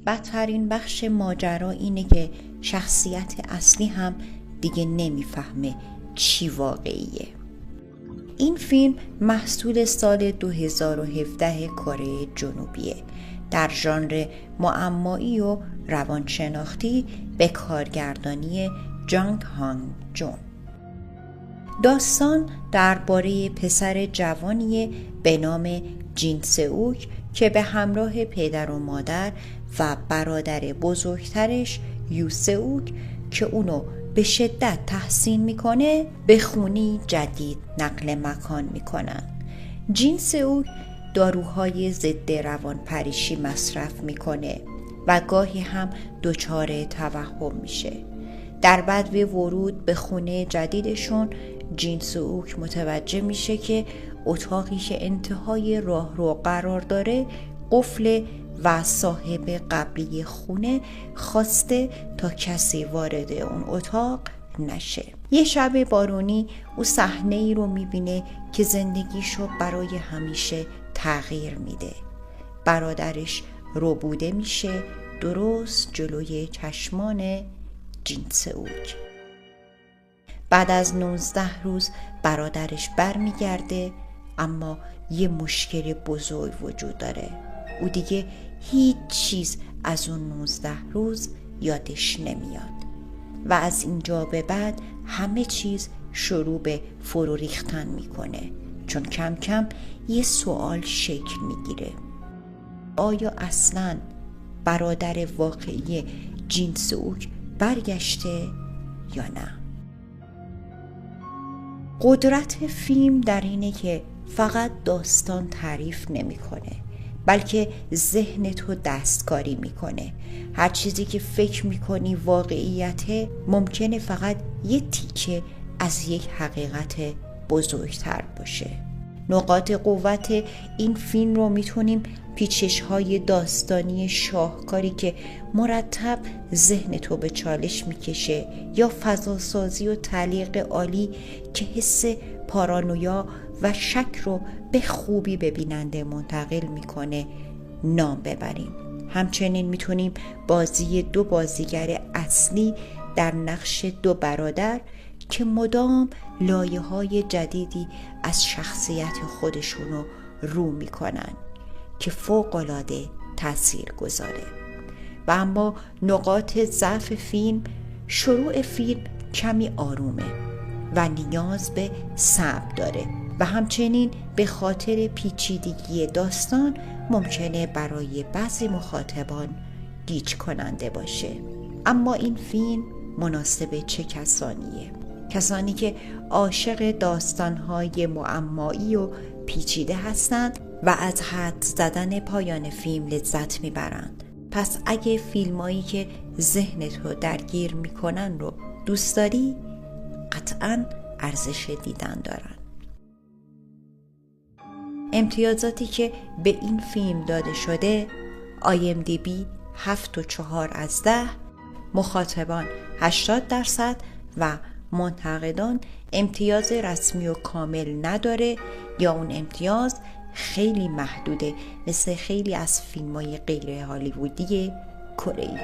بدترین بخش ماجرا اینه که شخصیت اصلی هم دیگه نمیفهمه چی واقعیه. این فیلم محصول سال 2017 کره جنوبیه. در ژانر معمایی و روانشناختی به کارگردانی جانگ هانگ جون. داستان درباره پسر جوانی به نام جین سئوک که به همراه پدر و مادر و برادر بزرگترش یو سئوک که اونو به شدت تحسین میکنه به خونی جدید نقل مکان میکنن. جین سئوک داروهای ضد روانپریشی مصرف میکنه و گاهی هم دچار توهم میشه. در بدو ورود به خونه جدیدشون جین سئوک متوجه میشه که اتاقی که انتهای راهرو قرار داره قفل و صاحب قبلی خونه خواسته تا کسی وارد اون اتاق نشه. یه شب بارونی او صحنه‌ای رو میبینه که زندگیشو برای همیشه تغییر میده. برادرش ربوده میشه درست جلوی چشمان جین سئوک. بعد از 19 روز برادرش برمیگرده، اما یه مشکل بزرگ وجود داره. او دیگه هیچ چیز از اون 19 روز یادش نمیاد و از اینجا به بعد همه چیز شروع به فرو ریختن میکنه، چون کم کم یه سوال شکل میگیره: آیا اصلاً برادر واقعی جین سئوک برگشته یا نه؟ قدرت فیلم در اینه که فقط داستان تعریف نمیکنه، بلکه ذهن تو دستکاری میکنه. هر چیزی که فکر میکنی واقعیته ممکنه فقط یه تیکه از یک حقیقت بزرگتر باشه. نقاط قوت این فیلم رو میتونیم پیچش‌های داستانی شاهکاری که مرتب ذهن تو به چالش میکشه یا فضاسازی و تعلیق عالی که حس پارانویا و شک رو به خوبی به بیننده منتقل میکنه نام ببریم. همچنین میتونیم بازی دو بازیگر اصلی در نقش دو برادر که مدام لایه‌های جدیدی از شخصیت خودشونو رو میکنن که فوق‌العاده تأثیر گذاره. و اما نقاط ضعف فیلم: شروع فیلم کمی آرومه و نیاز به صبر داره و همچنین به خاطر پیچیدگی داستان ممکنه برای بعضی مخاطبان گیج کننده باشه. اما این فیلم مناسب چه کسانیه؟ کسانی که عاشق داستان‌های معمایی و پیچیده هستند و از حد زدن پایان فیلم لذت میبرند. پس اگه فیلمایی که ذهنتو درگیر میکنن رو دوست داری، قطعاً ارزش دیدن دارن. امتیازاتی که به این فیلم داده شده: IMDb 7.4/10، مخاطبان 80% و منتقدان امتیاز رسمی و کامل نداره یا اون امتیاز خیلی محدوده، مثل خیلی از فیلم‌های غیر هالیوودی کره‌ای.